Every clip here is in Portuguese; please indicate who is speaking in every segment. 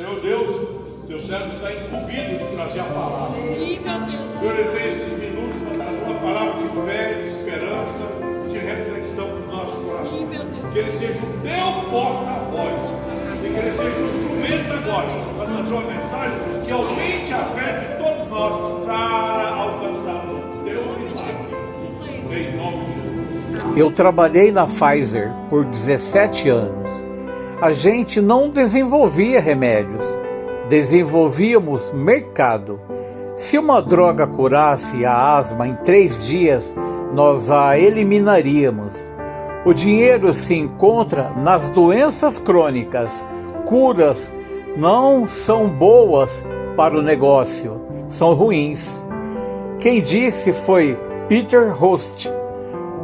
Speaker 1: Senhor Deus, teu servo está incumbido de trazer a palavra. Senhor, ele tem esses minutos para trazer uma palavra de fé, de esperança, de reflexão para os nossos corações. Que ele seja o teu porta-voz. E que ele seja o instrumento agora para trazer uma mensagem que aumente a fé de todos nós para alcançarmos o teu milagre. Em nome de Jesus.
Speaker 2: Eu trabalhei na Pfizer por 17 anos. A gente não desenvolvia remédios, desenvolvíamos mercado. Se uma droga curasse a asma em 3 dias, nós a eliminaríamos. O dinheiro se encontra nas doenças crônicas. Curas não são boas para o negócio, são ruins. Quem disse foi Peter Host,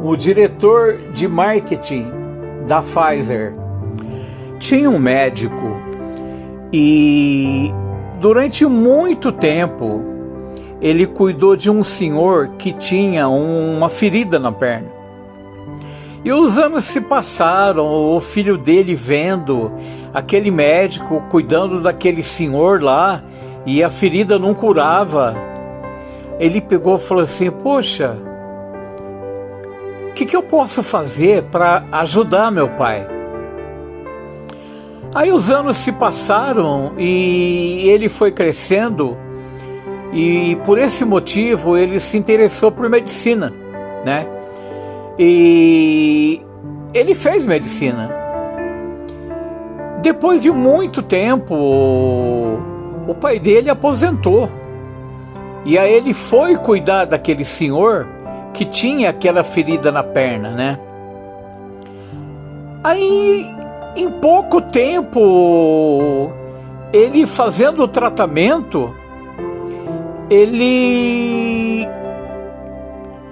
Speaker 2: o diretor de marketing da Pfizer. Tinha um médico e durante muito tempo ele cuidou de um senhor que tinha uma ferida na perna. E os anos se passaram, o filho dele vendo aquele médico cuidando daquele senhor lá e a ferida não curava. Ele pegou e falou assim: poxa, o que eu posso fazer para ajudar meu pai? Aí os anos se passaram e ele foi crescendo e por esse motivo ele se interessou por medicina, né? E ele fez medicina. Depois de muito tempo, o pai dele aposentou. E aí ele foi cuidar daquele senhor que tinha aquela ferida na perna, né? Aí, em pouco tempo, ele fazendo o tratamento, ele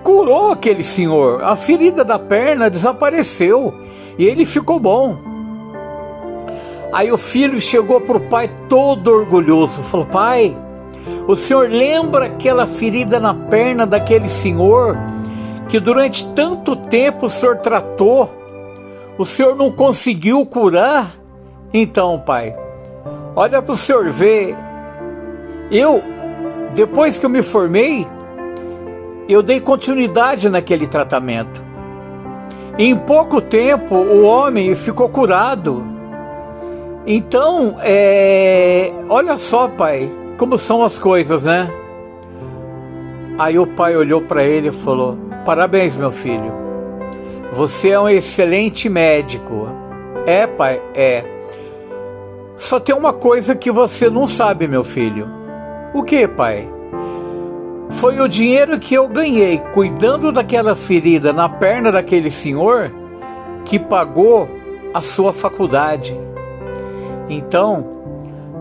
Speaker 2: curou aquele senhor. A ferida da perna desapareceu e ele ficou bom. Aí o filho chegou para o pai todo orgulhoso, falou: pai, o senhor lembra aquela ferida na perna daquele senhor que durante tanto tempo o senhor tratou? O senhor não conseguiu curar? Então, pai, olha para o senhor ver, depois que eu me formei, eu dei continuidade naquele tratamento. Em pouco tempo, o homem ficou curado. Então, olha só, pai, como são as coisas, né? Aí o pai olhou para ele e falou: parabéns, meu filho. Você é um excelente médico. É, pai, é. Só tem uma coisa que você não sabe, meu filho. O que, pai? Foi o dinheiro que eu ganhei cuidando daquela ferida na perna daquele senhor que pagou a sua faculdade. Então,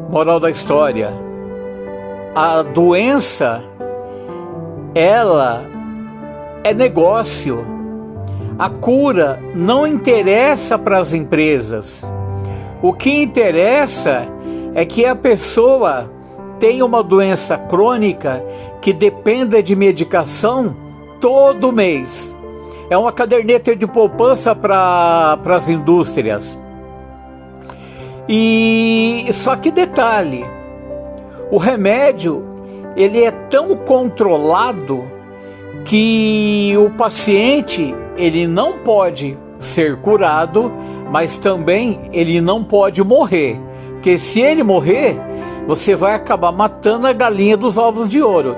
Speaker 2: moral da história, a doença, ela é negócio. A cura não interessa para as empresas. O que interessa é que a pessoa tenha uma doença crônica que dependa de medicação todo mês. É uma caderneta de poupança para as indústrias. E só que detalhe, o remédio ele é tão controlado que o paciente ele não pode ser curado, mas também ele não pode morrer, porque se ele morrer, você vai acabar matando a galinha dos ovos de ouro.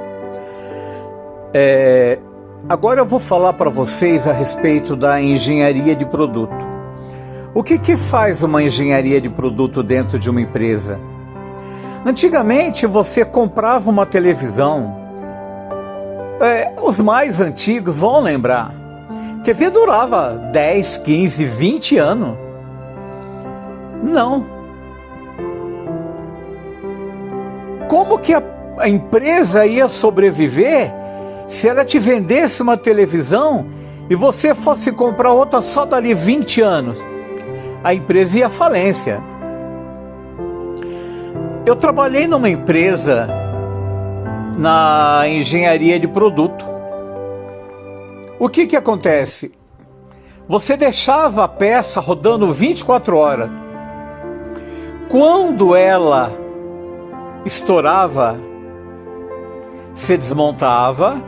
Speaker 2: Agora eu vou falar para vocês a respeito da engenharia de produto. O que faz uma engenharia de produto dentro de uma empresa? Antigamente você comprava uma televisão, os mais antigos vão lembrar, TV durava 10, 15, 20 anos. Não. Como que a empresa ia sobreviver se ela te vendesse uma televisão e você fosse comprar outra só dali 20 anos? A empresa ia à falência. Eu trabalhei numa empresa na engenharia de produto. O que acontece? Você deixava a peça rodando 24 horas. quando ela estourava, se desmontava,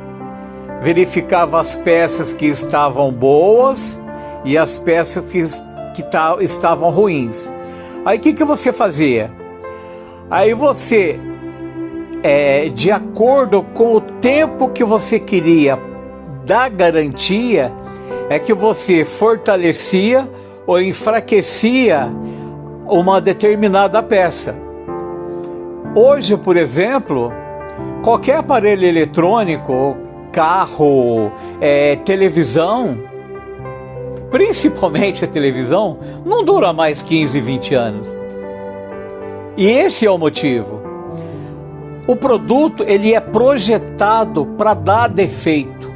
Speaker 2: verificava as peças que estavam boas e as peças que estavam ruins. Aí o que você fazia? Aí você, de acordo com o tempo que você queria da garantia, é que você fortalecia ou enfraquecia uma determinada peça. Hoje, por exemplo, qualquer aparelho eletrônico, carro, televisão, principalmente a televisão, não dura mais 15, 20 anos. E esse é o motivo. O produto, ele é projetado para dar defeito.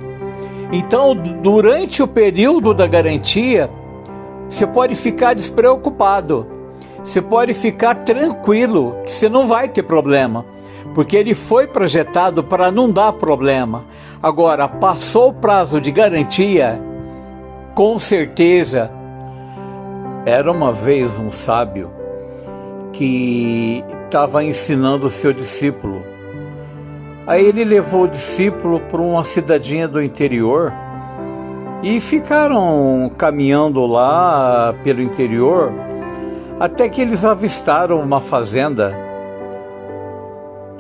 Speaker 2: Então, durante o período da garantia, você pode ficar despreocupado. Você pode ficar tranquilo, que você não vai ter problema, porque ele foi projetado para não dar problema. Agora, passou o prazo de garantia, com certeza. Era uma vez um sábio que estava ensinando o seu discípulo. Aí ele levou o discípulo para uma cidadinha do interior e ficaram caminhando lá pelo interior até que eles avistaram uma fazenda.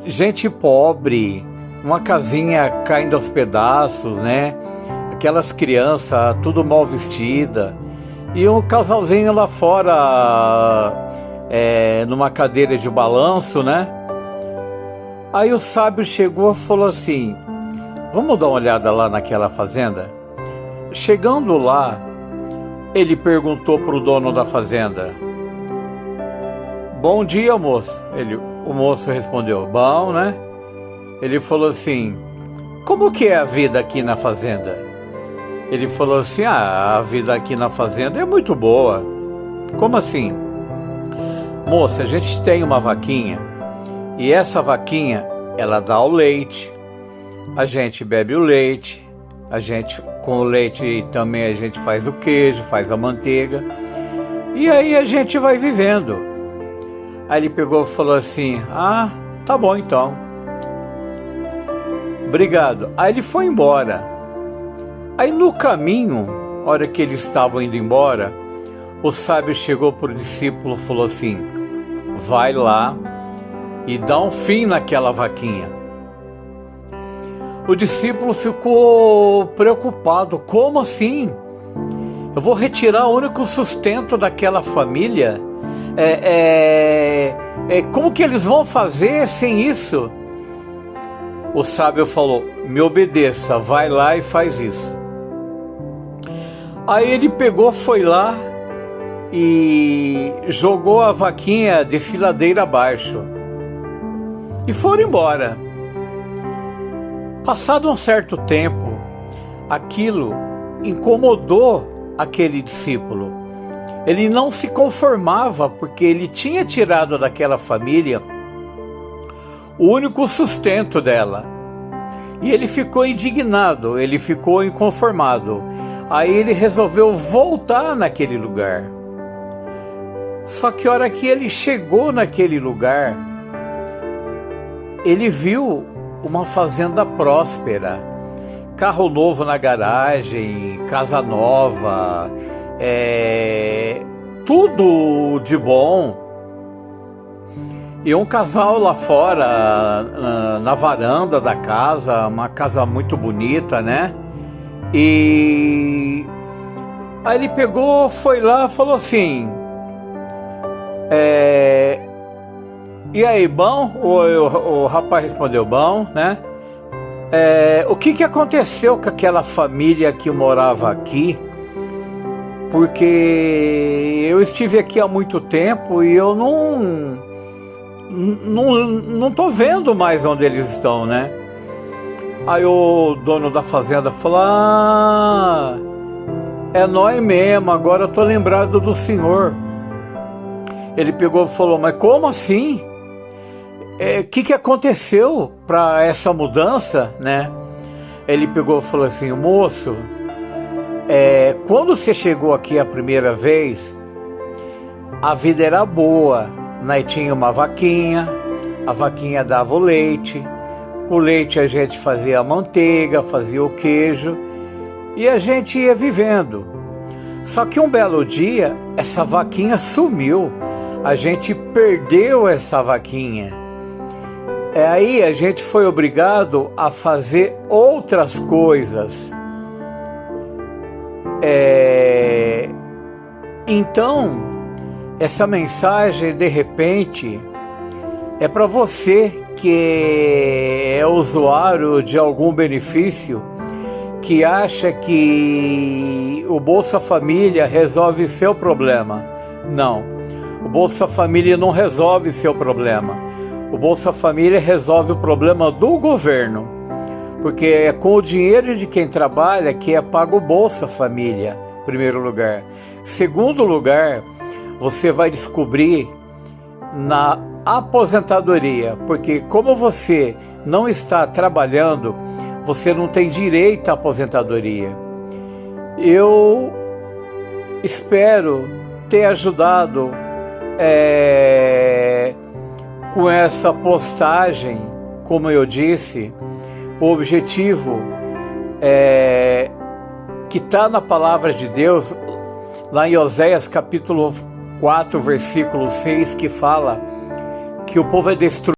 Speaker 2: Gente pobre, uma casinha caindo aos pedaços, né? Aquelas crianças tudo mal vestida e um casalzinho lá fora, numa cadeira de balanço, né? Aí o sábio chegou e falou assim: vamos dar uma olhada lá naquela fazenda? Chegando lá, ele perguntou para o dono da fazenda: bom dia, moço. O moço respondeu: bom, né? Ele falou assim: como que é a vida aqui na fazenda? Ele falou assim: a vida aqui na fazenda é muito boa. Como assim? Moça, a gente tem uma vaquinha e essa vaquinha, ela dá o leite. A gente bebe o leite, com o leite também a gente faz o queijo, faz a manteiga, e aí a gente vai vivendo. Aí ele pegou e falou assim: ah, tá bom então, obrigado. Aí ele foi embora. Aí no caminho, na hora que eles estavam indo embora, o sábio chegou para o discípulo e falou assim: vai lá e dá um fim naquela vaquinha. O discípulo ficou preocupado: como assim? Eu vou retirar o único sustento daquela família? Como que eles vão fazer sem isso? O sábio falou: me obedeça, vai lá e faz isso. Aí ele pegou, foi lá e jogou a vaquinha desfiladeira abaixo e foram embora. Passado um certo tempo, aquilo incomodou aquele discípulo. Ele não se conformava, porque ele tinha tirado daquela família o único sustento dela. E ele ficou indignado, ele ficou inconformado. Aí ele resolveu voltar naquele lugar. Só que a hora que ele chegou naquele lugar, ele viu uma fazenda próspera, carro novo na garagem, casa nova, tudo de bom. E um casal lá fora, na varanda da casa, uma casa muito bonita, né? E aí ele pegou, foi lá, falou assim: e aí, bom? O rapaz respondeu: bom, né? O que aconteceu com aquela família que morava aqui? Porque eu estive aqui há muito tempo e eu não tô vendo mais onde eles estão, né? Aí o dono da fazenda falou: ah, é nós mesmo, agora eu tô lembrado do senhor. Ele pegou e falou: mas como assim? O que aconteceu para essa mudança, né? Ele pegou e falou assim: moço, quando você chegou aqui a primeira vez, a vida era boa, nós tinha uma vaquinha, a vaquinha dava o leite a gente fazia a manteiga, fazia o queijo e a gente ia vivendo. Só que um belo dia essa vaquinha sumiu, a gente perdeu essa vaquinha. Aí a gente foi obrigado a fazer outras coisas. Então, essa mensagem de repente é para você que é usuário de algum benefício, que acha que o Bolsa Família resolve seu problema. Não, o Bolsa Família não resolve seu problema. O Bolsa Família resolve o problema do governo, porque é com o dinheiro de quem trabalha que é pago o Bolsa Família, em primeiro lugar. Segundo lugar, você vai descobrir na aposentadoria, porque como você não está trabalhando, você não tem direito à aposentadoria. Eu espero ter ajudado com essa postagem, como eu disse, o objetivo que está na palavra de Deus, lá em Oséias capítulo 4, versículo 6, que fala que o povo é destruído